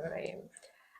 Bismillahirrahmanirrahim.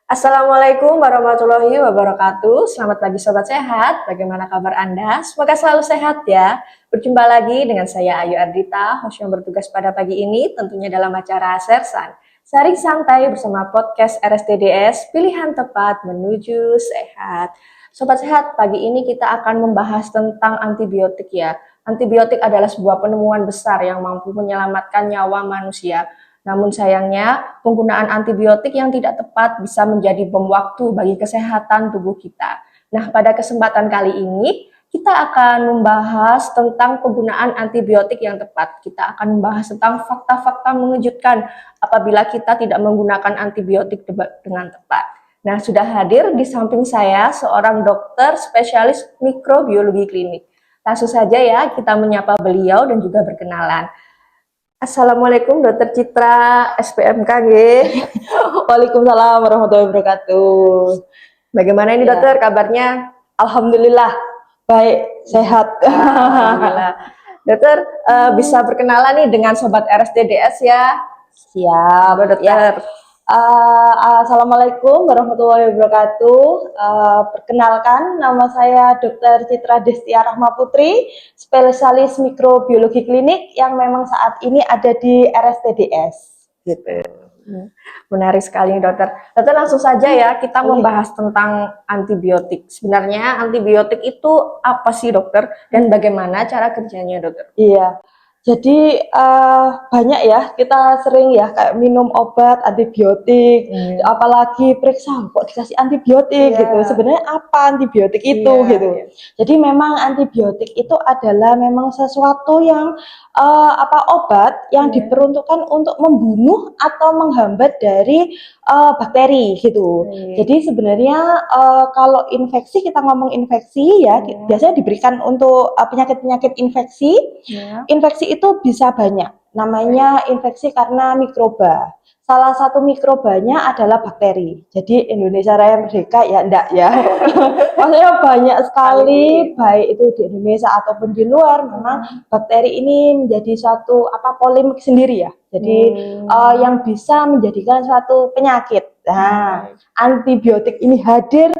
Assalamualaikum warahmatullahi wabarakatuh. Selamat pagi Sobat Sehat. Bagaimana kabar Anda? Semoga selalu sehat ya. Berjumpa lagi dengan saya Ayu Ardita, host yang bertugas pada pagi ini tentunya dalam acara Sersan. Sharing santai bersama podcast RSTDS, pilihan tepat menuju sehat. Sobat Sehat, pagi ini kita akan membahas tentang antibiotik ya. Antibiotik adalah sebuah penemuan besar yang mampu menyelamatkan nyawa manusia. Namun sayangnya, penggunaan antibiotik yang tidak tepat bisa menjadi bom waktu bagi kesehatan tubuh kita. Nah, pada kesempatan kali ini, kita akan membahas tentang penggunaan antibiotik yang tepat. Kita akan membahas tentang fakta-fakta mengejutkan apabila kita tidak menggunakan antibiotik dengan tepat. Nah, sudah hadir di samping saya seorang dokter spesialis mikrobiologi klinik. Langsung saja ya, kita menyapa beliau dan juga berkenalan. Assalamualaikum Dokter Citra SPMKG. Waalaikumsalam warahmatullahi wabarakatuh. Bagaimana ini dokter kabarnya? Alhamdulillah baik, sehat. Alhamdulillah. Dokter bisa berkenalan nih dengan Sobat RSTDS ya. Siap Dokter. ya. Assalamualaikum warahmatullahi wabarakatuh. Perkenalkan, nama saya Dr. Citra Destia Rahma Putri, spesialis mikrobiologi klinik yang memang saat ini ada di RSTDS. Gitu. Menarik sekali dokter. Dokter langsung saja ya, kita membahas tentang antibiotik. Sebenarnya antibiotik itu apa sih dokter dan bagaimana cara kerjanya dokter? Iya. Jadi banyak ya, kita sering ya kayak minum obat antibiotik, apalagi periksa kok dikasih antibiotik gitu. Sebenarnya apa antibiotik itu gitu. Jadi memang antibiotik itu adalah memang sesuatu yang obat yang diperuntukkan untuk membunuh atau menghambat dari bakteri gitu. Jadi sebenarnya kalau infeksi, kita ngomong infeksi ya, biasanya diberikan untuk penyakit-penyakit infeksi. Infeksi itu bisa banyak, namanya infeksi karena mikroba. Salah satu mikrobanya adalah bakteri. Jadi Indonesia Raya Merdeka ya enggak ya. Maksudnya banyak sekali, baik itu di Indonesia ataupun di luar, memang bakteri ini menjadi suatu polemik sendiri ya. Jadi yang bisa menjadikan suatu penyakit. Nah, antibiotik ini hadir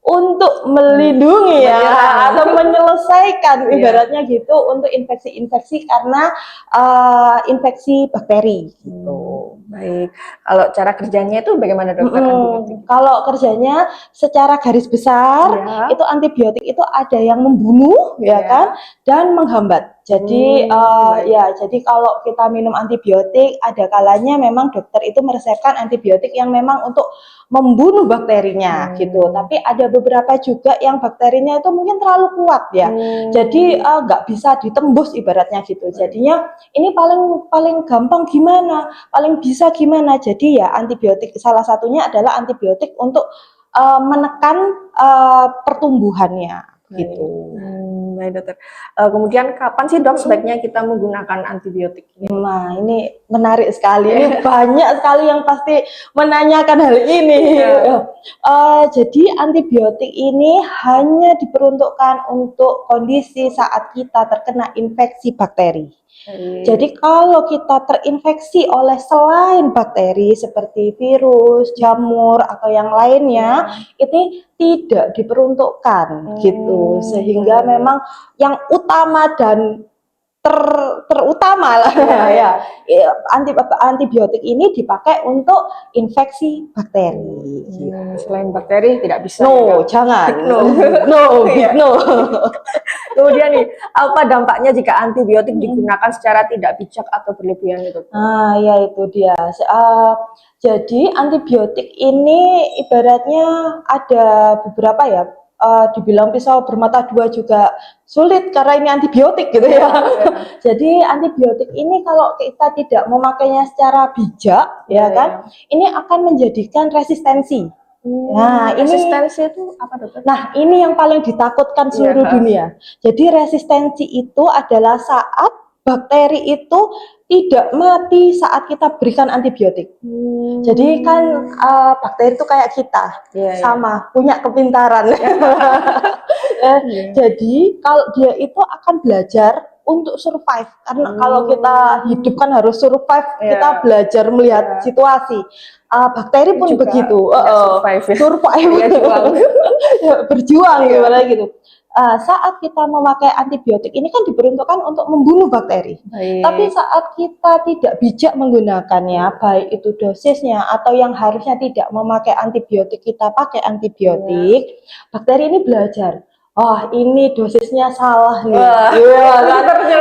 untuk melindungi atau menyelesaikan ibaratnya gitu untuk infeksi-infeksi karena infeksi bakteri gitu. Baik. Kalau cara kerjanya itu bagaimana dokter antibiotik? Kalau kerjanya secara garis besar itu antibiotik itu ada yang membunuh kan dan menghambat. Jadi jadi kalau kita minum antibiotik ada kalanya memang dokter itu meresepkan antibiotik yang memang untuk membunuh bakterinya gitu. Tapi ada beberapa juga yang bakterinya itu mungkin terlalu kuat ya. Jadi nggak bisa ditembus ibaratnya gitu. Jadinya ini paling gampang gimana? Paling bisa gimana? Jadi ya antibiotik salah satunya adalah antibiotik untuk menekan pertumbuhannya gitu. Baik dokter. Kemudian kapan sih dok sebaiknya kita menggunakan antibiotik? Nah ini menarik sekali. Ini banyak sekali yang pasti menanyakan hal ini. Jadi antibiotik ini hanya diperuntukkan untuk kondisi saat kita terkena infeksi bakteri. Jadi kalau kita terinfeksi oleh selain bakteri seperti virus, jamur atau yang lainnya, ini tidak diperuntukkan gitu. Sehingga memang yang utama dan terutama lah antibiotik ini dipakai untuk infeksi bakteri. Selain bakteri tidak bisa. Jangan. Kemudian nih, apa dampaknya jika antibiotik digunakan secara tidak bijak atau berlebihan itu? Ya itu dia. Jadi antibiotik ini ibaratnya ada beberapa ya. Dibilang pisau bermata dua juga sulit karena ini antibiotik gitu ya. Jadi antibiotik ini kalau kita tidak memakainya secara bijak ini akan menjadikan resistensi. Nah, resistensi itu apa dokter? Nah, ini yang paling ditakutkan seluruh dunia. Jadi resistensi itu adalah saat bakteri itu tidak mati saat kita berikan antibiotik. Jadi kan bakteri itu kayak kita, sama punya kepintaran. Jadi kalau dia itu akan belajar untuk survive. Karena kalau kita hidup kan harus survive, kita belajar melihat situasi. Bakteri pun Juga begitu, survive ya. survive. Iya, juang. Berjuang gimana gitu. Saat kita memakai antibiotik ini kan diperuntukkan untuk membunuh bakteri. Baik. Tapi saat kita tidak bijak menggunakannya, baik itu dosisnya atau yang harusnya tidak memakai antibiotik, kita pakai antibiotik, bakteri ini belajar. Oh, ini dosisnya salah nih.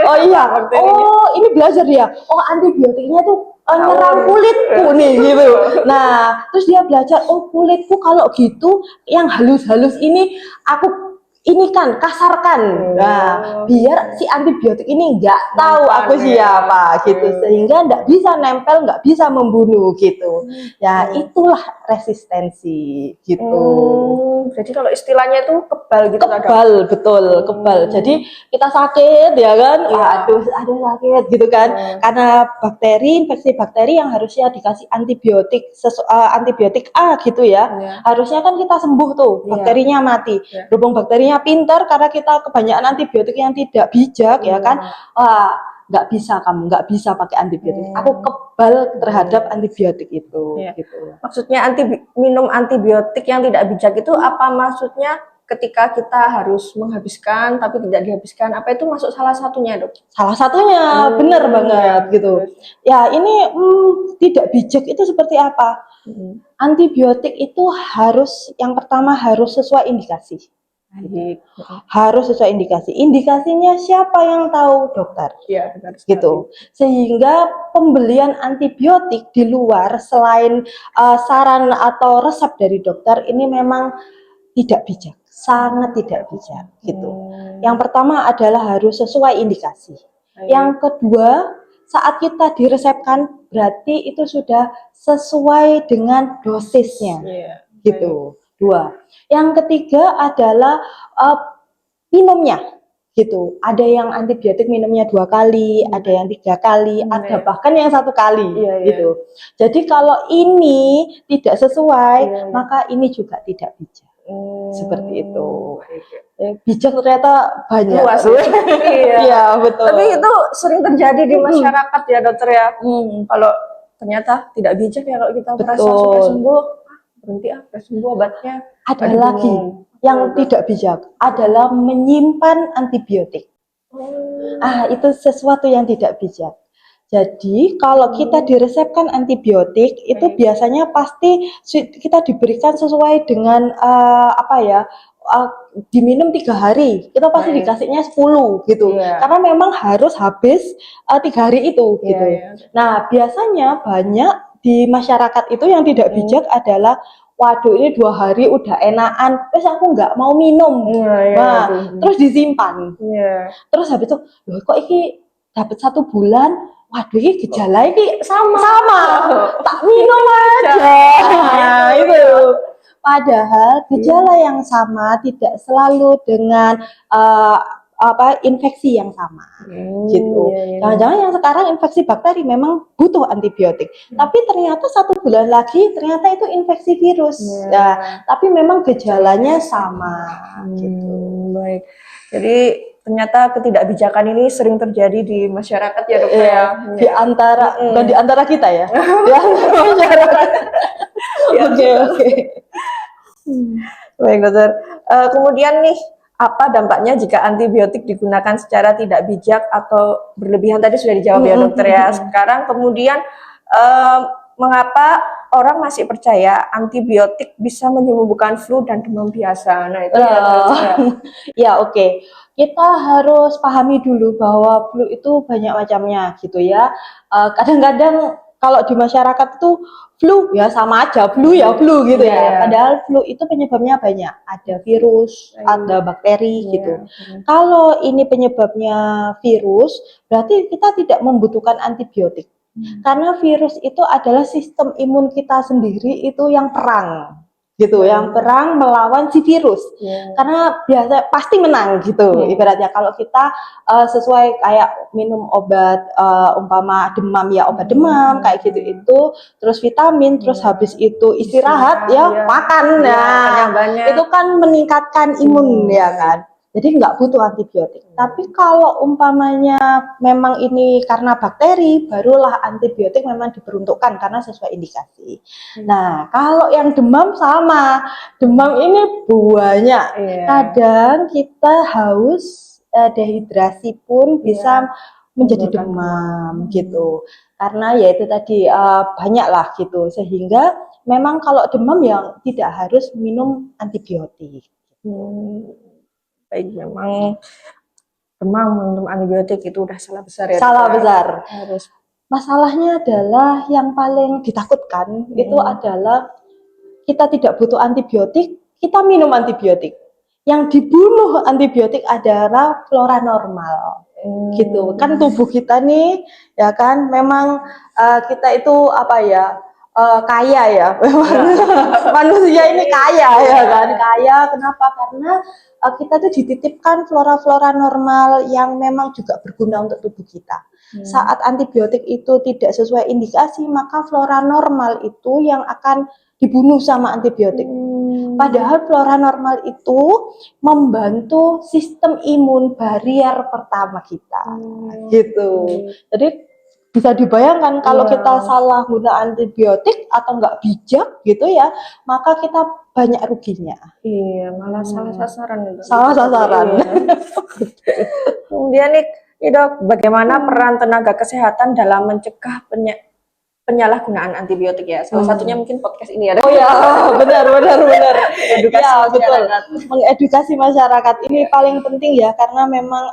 Oh iya, oh ini belajar dia. Oh, antibiotiknya tuh nyerang kulitku nih gitu. Nah, terus dia belajar, oh kulitku kalau gitu yang halus-halus ini aku ini kan kasarkan. Nah, biar si antibiotik ini nggak tahu aku siapa gitu, sehingga nggak bisa nempel, nggak bisa membunuh gitu. Ya itulah resistensi gitu. Jadi kalau istilahnya itu kebal gitu, Kebal, betul, kebal. Jadi kita sakit ya kan, aduh sakit gitu kan, karena bakteri, infeksi bakteri yang harusnya dikasih antibiotik, antibiotik A gitu ya, harusnya kan kita sembuh tuh, bakterinya mati. Berhubung bakterinya pintar, karena kita kebanyakan antibiotik yang tidak bijak ya kan, nggak bisa kamu, nggak bisa pakai antibiotik. Aku kebal terhadap antibiotik itu. Gitu. Maksudnya minum antibiotik yang tidak bijak itu apa maksudnya? Ketika kita harus menghabiskan tapi tidak dihabiskan, apa itu masuk salah satunya, Dok? Salah satunya, benar banget gitu. Ya ini tidak bijak itu seperti apa? Antibiotik itu harus, yang pertama harus sesuai indikasi. Harus sesuai indikasi. Indikasinya siapa yang tahu? Dokter. Iya, gitu. Sehingga pembelian antibiotik di luar selain saran atau resep dari dokter ini memang tidak bijak, sangat tidak bijak gitu. Yang pertama adalah harus sesuai indikasi. Yang kedua, saat kita diresepkan berarti itu sudah sesuai dengan dosisnya. Gitu. Dua. Yang ketiga adalah minumnya gitu. Ada yang antibiotik minumnya 2 kali, ada yang 3 kali, ada bahkan yang 1 kali gitu. Jadi kalau ini tidak sesuai, maka ini juga tidak bijak. Seperti itu. Bijak ternyata banyak. Luas, iya, betul. Tapi itu sering terjadi di masyarakat ya, Dokter ya. Kalau ternyata tidak bijak ya, kalau kita merasa sudah sembuh, berhenti sudah sembuh obatnya. Ada lagi yang tidak bijak adalah menyimpan antibiotik. Itu sesuatu yang tidak bijak. Jadi kalau kita diresepkan antibiotik itu biasanya pasti kita diberikan sesuai dengan diminum 3 hari, kita pasti dikasihnya 10 gitu. Karena memang harus habis 3 hari itu gitu. Nah, biasanya banyak di masyarakat itu yang tidak bijak adalah, waduh ini 2 hari udah enakan, terus aku nggak mau minum. Terus disimpan. Terus habis itu, loh kok ini dapat 1 bulan, waduh ini gejala ini sama, tak minum aja. Nah, itu. Padahal gejala yang sama tidak selalu dengan infeksi yang sama gitu. Jangan-jangan yang sekarang infeksi bakteri memang butuh antibiotik, tapi ternyata 1 bulan lagi ternyata itu infeksi virus. Nah, tapi memang gejalanya sama gitu. Baik. Jadi ternyata ketidakbijakan ini sering terjadi di masyarakat ya, Dokter ya. Di antara bukan di antara kita ya. Di antara masyarakat. Oke. Baik, Dokter. Kemudian nih, apa dampaknya jika antibiotik digunakan secara tidak bijak atau berlebihan? Tadi sudah dijawab ya, Dokter ya. Sekarang kemudian mengapa orang masih percaya antibiotik bisa menyembuhkan flu dan demam biasa? Nah, itu ya oke. Kita harus pahami dulu bahwa flu itu banyak macamnya gitu ya. Kadang-kadang kalau di masyarakat itu flu ya sama aja, flu ya flu gitu ya. Padahal flu itu penyebabnya banyak. Ada virus, ada bakteri gitu. Kalau ini penyebabnya virus, berarti kita tidak membutuhkan antibiotik. Karena virus itu adalah sistem imun kita sendiri itu yang perang gitu, yang perang melawan si virus. Karena biasa pasti menang gitu. Ibaratnya kalau kita sesuai kayak minum obat umpama demam ya obat demam kayak gitu itu, terus vitamin, terus habis itu istirahat ya makan. Nah, itu kan meningkatkan imun ya kan. Jadi nggak butuh antibiotik. Tapi kalau umpamanya memang ini karena bakteri, barulah antibiotik memang diperuntukkan karena sesuai indikasi. Nah, kalau yang demam sama, demam ini banyak. Iya. Kadang kita haus, dehidrasi pun bisa menjadi Menimbulkan demam gitu. Karena ya itu tadi banyak lah gitu. Sehingga memang kalau demam yang tidak harus minum antibiotik. Hmm, baik, memang demam minum antibiotik itu udah salah besar ya. Salah Dokter. besar. Harus. Masalahnya adalah yang paling ditakutkan itu adalah kita tidak butuh antibiotik, kita minum antibiotik. Yang dibunuh antibiotik adalah flora normal. Gitu. Kan tubuh kita nih ya kan memang kita itu apa ya? Kaya ya. Manusia ini kaya ya kan. Kaya kenapa? Karena kita tuh dititipkan flora-flora normal yang memang juga berguna untuk tubuh kita. Saat antibiotik itu tidak sesuai indikasi, maka flora normal itu yang akan dibunuh sama antibiotik. Padahal flora normal itu membantu sistem imun barier pertama kita. Gitu. Jadi bisa dibayangkan kalau kita salah guna antibiotik atau nggak bijak gitu ya, maka kita banyak ruginya. Iya, malah salah sasaran itu. Salah sasaran. Kemudian nih, Dok, bagaimana peran tenaga kesehatan dalam mencegah penyalahgunaan antibiotik ya? Salah satunya mungkin podcast ini ya, Dok. Oh ya, benar. Edukasi Ya, betul. masyarakat. Mengedukasi masyarakat ini paling penting ya, karena memang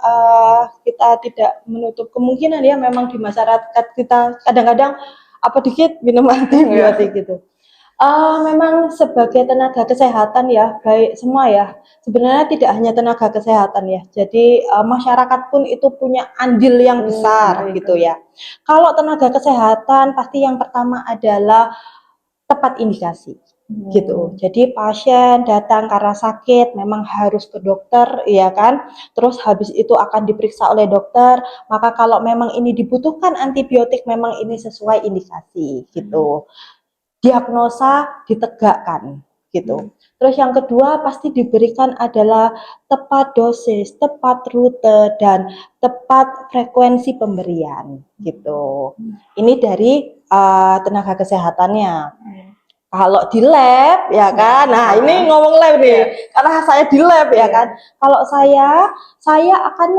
kita tidak menutup kemungkinan ya, memang di masyarakat kita kadang-kadang apa dikit minum antibiotik gitu. Memang sebagai tenaga kesehatan ya, baik semua ya. Sebenarnya tidak hanya tenaga kesehatan ya. Jadi masyarakat pun itu punya andil yang besar gitu ya. Kalau tenaga kesehatan pasti yang pertama adalah tepat indikasi gitu. Jadi pasien datang karena sakit memang harus ke dokter ya kan. Terus habis itu akan diperiksa oleh dokter. Maka kalau memang ini dibutuhkan antibiotik memang ini sesuai indikasi gitu. Diagnosa ditegakkan gitu. Terus yang kedua pasti diberikan adalah tepat dosis, tepat rute dan tepat frekuensi pemberian gitu. Ini dari tenaga kesehatannya. Kalau di lab ya kan, nah ini ngomong lab nih, karena saya di lab ya kan. Kalau saya akan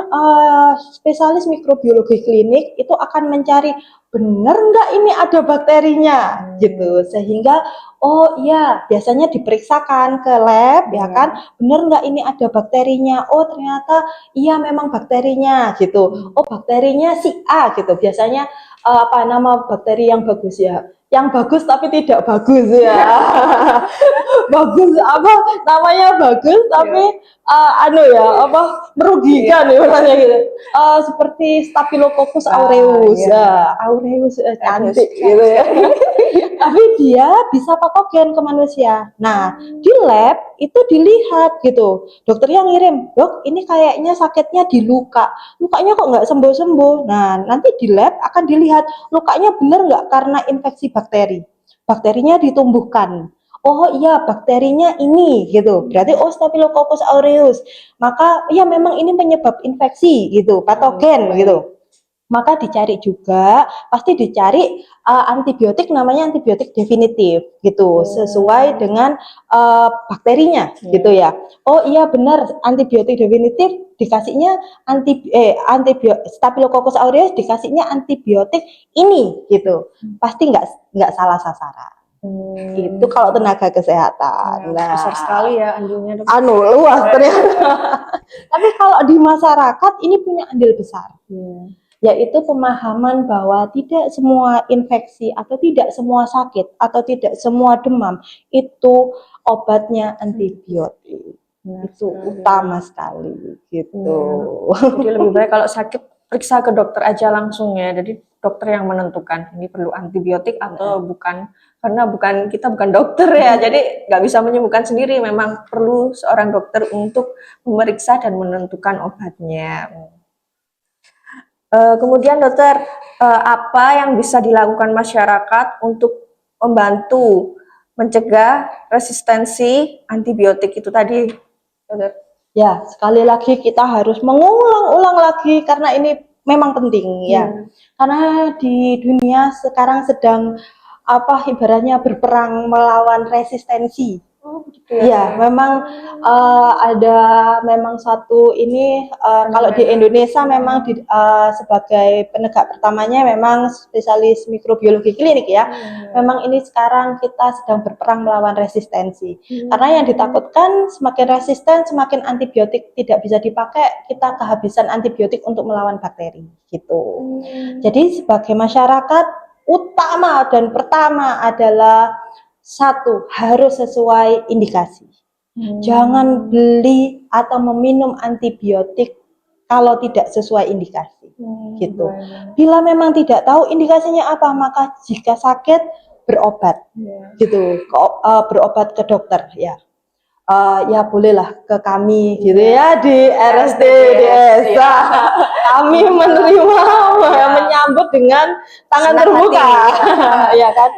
spesialis mikrobiologi klinik itu akan mencari benar nggak ini ada bakterinya gitu, sehingga oh iya biasanya diperiksakan ke lab ya kan, benar nggak ini ada bakterinya, oh ternyata iya memang bakterinya gitu, oh bakterinya si A gitu, biasanya apa nama bakteri yang bagus ya, yang bagus tapi tidak bagus ya. Bagus apa namanya bagus tapi anu ya apa merugikan ya rasanya gitu. Seperti Staphylococcus aureus. Aureus cantik gitu ya. Tapi dia bisa patogen ke manusia. Nah, di lab itu dilihat gitu. Dokternya ngirim, "Dok, ini kayaknya sakitnya di luka. Lukanya kok nggak sembuh-sembuh." Nah, nanti di lab akan dilihat lukanya benar nggak karena infeksi bakteri. Bakterinya ditumbuhkan. Oh iya, bakterinya ini gitu. Berarti Staphylococcus aureus. Maka ya memang ini penyebab infeksi gitu, patogen gitu. Maka dicari juga, pasti dicari antibiotik namanya antibiotik definitif gitu, sesuai dengan bakterinya gitu ya. Oh iya benar, antibiotik definitif dikasihnya Staphylococcus aureus dikasihnya antibiotik ini gitu. Pasti nggak salah sasaran. Itu kalau tenaga kesehatan. Nah, besar sekali ya andilnya, Dok. Luas ternyata. Tapi kalau di masyarakat ini punya andil besar. Yaitu pemahaman bahwa tidak semua infeksi atau tidak semua sakit atau tidak semua demam itu obatnya antibiotik. Itu utama sekali gitu. Jadi lebih baik kalau sakit periksa ke dokter aja langsung ya. Jadi dokter yang menentukan ini perlu antibiotik atau bukan, karena kita bukan dokter ya. Jadi nggak bisa menyembuhkan sendiri. Memang perlu seorang dokter untuk memeriksa dan menentukan obatnya. Kemudian dokter, apa yang bisa dilakukan masyarakat untuk membantu mencegah resistensi antibiotik itu tadi, dokter? Ya, sekali lagi kita harus mengulang-ulang lagi karena ini memang penting ya. Karena di dunia sekarang sedang apa ibaratnya berperang melawan resistensi. Oh, gitu Ya, memang ada memang satu ini kalau di Indonesia memang sebagai penegak pertamanya memang spesialis mikrobiologi klinik ya. Memang ini sekarang kita sedang berperang melawan resistensi. Karena yang ditakutkan semakin resisten, semakin antibiotik tidak bisa dipakai, kita kehabisan antibiotik untuk melawan bakteri gitu. Jadi sebagai masyarakat utama dan pertama adalah satu, harus sesuai indikasi. Jangan beli atau meminum antibiotik kalau tidak sesuai indikasi. Gitu. Bila memang tidak tahu indikasinya apa, maka jika sakit berobat. Gitu. Berobat ke dokter ya. Ya bolehlah ke kami gitu ya di RSD Desa. Kami menerima menyambut dengan tangan terbuka. Ya kan?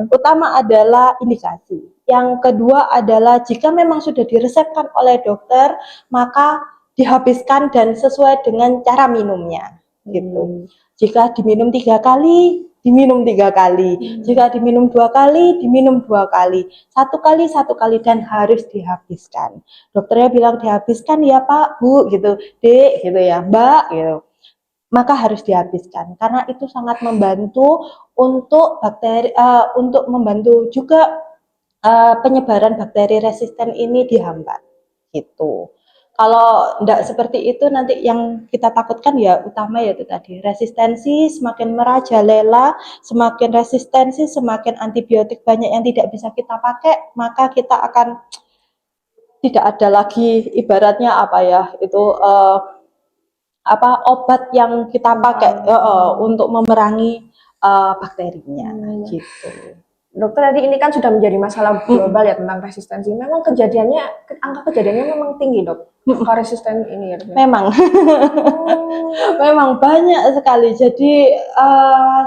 Utama adalah indikasi. Yang kedua adalah jika memang sudah diresepkan oleh dokter, maka dihabiskan dan sesuai dengan cara minumnya gitu. Jika diminum 3 kali, diminum 3 kali. Jika diminum 2 kali, diminum 2 kali. 1 kali dan harus dihabiskan. Dokternya bilang dihabiskan ya Pak, Bu gitu. Dek gitu ya, Mbak gitu. Maka harus dihabiskan karena itu sangat membantu untuk bakteri untuk membantu juga penyebaran bakteri resisten ini dihambat gitu. Kalau tidak seperti itu nanti yang kita takutkan ya utama yaitu tadi resistensi semakin merajalela, semakin resistensi semakin antibiotik banyak yang tidak bisa kita pakai, maka kita akan tidak ada lagi ibaratnya apa ya itu obat yang kita pakai untuk memerangi bakterinya gitu. Dokter tadi ini kan sudah menjadi masalah global ya tentang resistensi. Memang angka kejadiannya memang tinggi dok. Angka resisten ini ya. Memang, memang banyak sekali. Jadi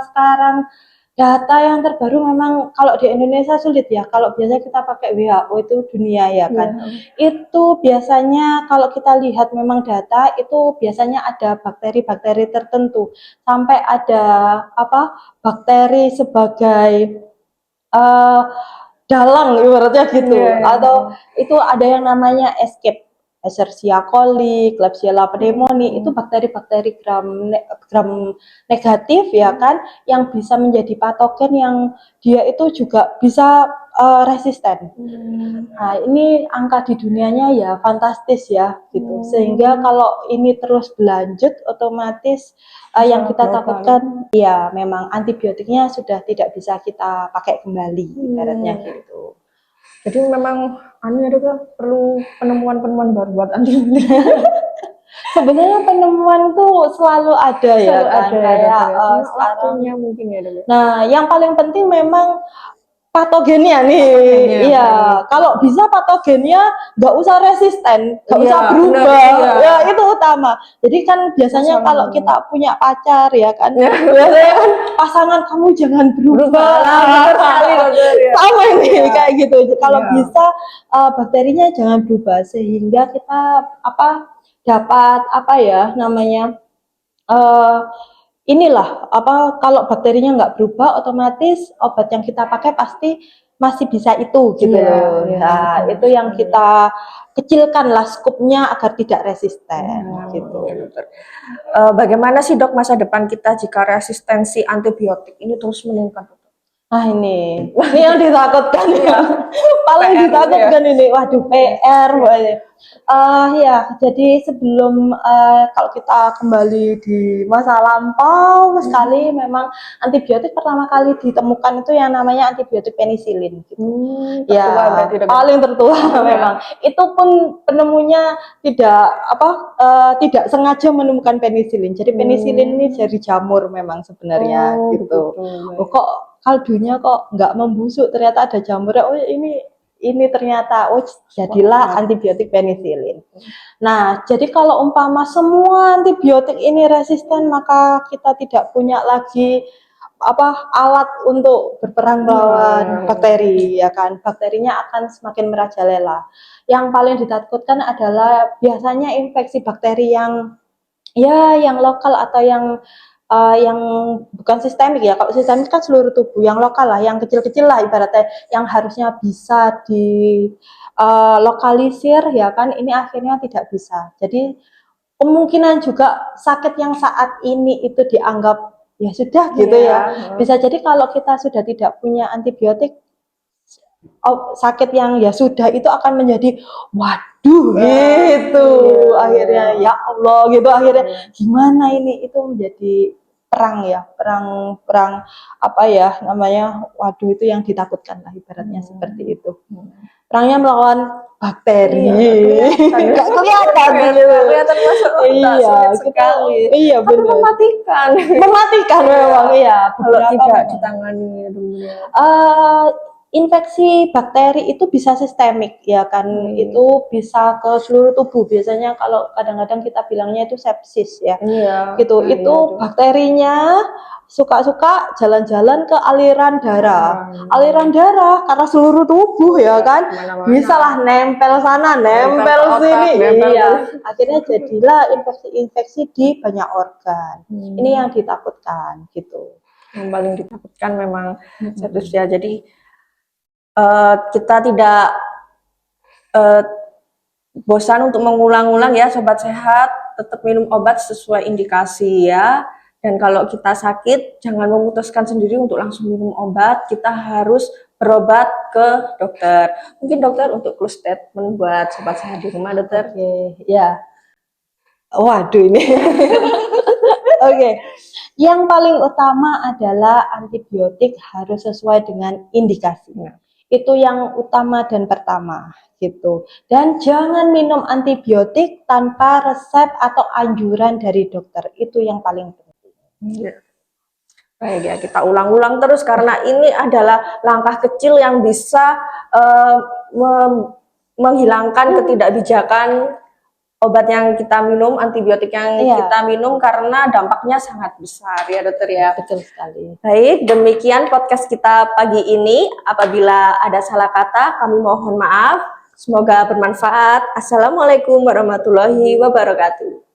sekarang data yang terbaru memang kalau di Indonesia sulit ya. Kalau biasanya kita pakai WHO itu dunia ya kan. Itu biasanya kalau kita lihat memang data itu biasanya ada bakteri-bakteri tertentu. Sampai ada bakteri sebagai dalang ibaratnya gitu atau itu ada yang namanya escape Escherichia coli, Klebsiella pneumoniae itu bakteri-bakteri gram negatif ya kan yang bisa menjadi patogen yang dia itu juga bisa resisten. Nah, ini angka di dunianya ya fantastis ya gitu. Sehingga kalau ini terus berlanjut otomatis yang kita takutkan ya memang antibiotiknya sudah tidak bisa kita pakai kembali ibaratnya gitu. Jadi memang perlu penemuan-penemuan baru buat antibiotik. Sebenarnya penemuan tuh selalu ada ya kan kayak waktunya mungkin ya dok. Nah, yang paling penting memang patogennya nih, iya. Kalau bisa patogennya nggak usah resisten, nggak usah berubah, ya itu utama. Jadi kan biasanya kalau kita punya pacar ya kan, biasanya kan pasangan kamu jangan berubah. Sama ini kayak gitu. Kalau bisa bakterinya jangan berubah sehingga kita dapat inilah kalau bakterinya nggak berubah otomatis obat yang kita pakai pasti masih bisa itu gitu loh. Nah, itu yang kita kecilkan lah skupnya agar tidak resisten gitu. Bagaimana sih dok masa depan kita jika resistensi antibiotik ini terus meningkat? Nah ini yang ditakutkan ya, paling ditakutkan ini, waduh PR. Ya, jadi sebelum kalau kita kembali di masa lampau sekali, memang antibiotik pertama kali ditemukan itu yang namanya antibiotik penisilin. Gitu. Ya, paling tertua memang. Itu pun penemunya tidak sengaja menemukan penisilin. Jadi penisilin ini dari jamur memang sebenarnya gitu. Kok kaldunya kok nggak membusuk, ternyata ada jamurnya. Oh ini ternyata jadilah antibiotik penisilin. Nah, jadi kalau umpama semua antibiotik ini resisten, maka kita tidak punya lagi alat untuk berperang melawan bakteri ya kan. Bakterinya akan semakin merajalela. Yang paling ditakutkan adalah biasanya infeksi bakteri yang yang lokal atau yang bukan sistemik ya. Kalau sistemik kan seluruh tubuh, yang lokal lah, yang kecil-kecil lah ibaratnya, yang harusnya bisa di lokalisir ya kan, ini akhirnya tidak bisa. Jadi kemungkinan juga sakit yang saat ini itu dianggap ya sudah gitu ya. Bisa jadi kalau kita sudah tidak punya antibiotik, sakit yang ya sudah itu akan menjadi waduh gitu. Akhirnya ya Allah gitu, akhirnya gimana ini, itu menjadi perang ya, perang apa ya namanya, waduh itu yang ditakutkan lah ibaratnya seperti itu. Perangnya melawan bakteri. Nggak kelihatan gitu. Kelihatan masuk otak, Iya, sulit sekali. Iya Tapi benar. mematikan. Mematikan memang iya. Kalau Beberapa tidak memang. ditangani dulu. Infeksi bakteri itu bisa sistemik ya kan, itu bisa ke seluruh tubuh. Biasanya kalau kadang-kadang kita bilangnya itu sepsis ya. Iya. Gitu. Itu bakterinya suka-suka jalan-jalan ke aliran darah. Aliran darah karena seluruh tubuh ya kan. Bisa lah nempel sana, nempel sini. Iya. Akhirnya jadilah infeksi-infeksi di banyak organ. Ini yang ditakutkan gitu. Yang paling ditakutkan memang sepsis ya. Jadi kita tidak bosan untuk mengulang-ulang ya Sobat Sehat, tetap minum obat sesuai indikasi ya. Dan kalau kita sakit, jangan memutuskan sendiri untuk langsung minum obat, kita harus berobat ke dokter. Mungkin dokter untuk close statement buat Sobat Sehat di rumah, dokter. Oke, ya. Waduh ini. Oke. Yang paling utama adalah antibiotik harus sesuai dengan indikasinya. Itu yang utama dan pertama gitu. Dan jangan minum antibiotik tanpa resep atau anjuran dari dokter. Itu yang paling penting. Baik ya, kita ulang-ulang terus karena ini adalah langkah kecil yang bisa menghilangkan ketidakbijakan obat yang kita minum, antibiotik yang kita minum, karena dampaknya sangat besar ya dokter ya. Betul sekali. Baik, demikian podcast kita pagi ini. Apabila ada salah kata, kami mohon maaf. Semoga bermanfaat. Assalamualaikum warahmatullahi wabarakatuh.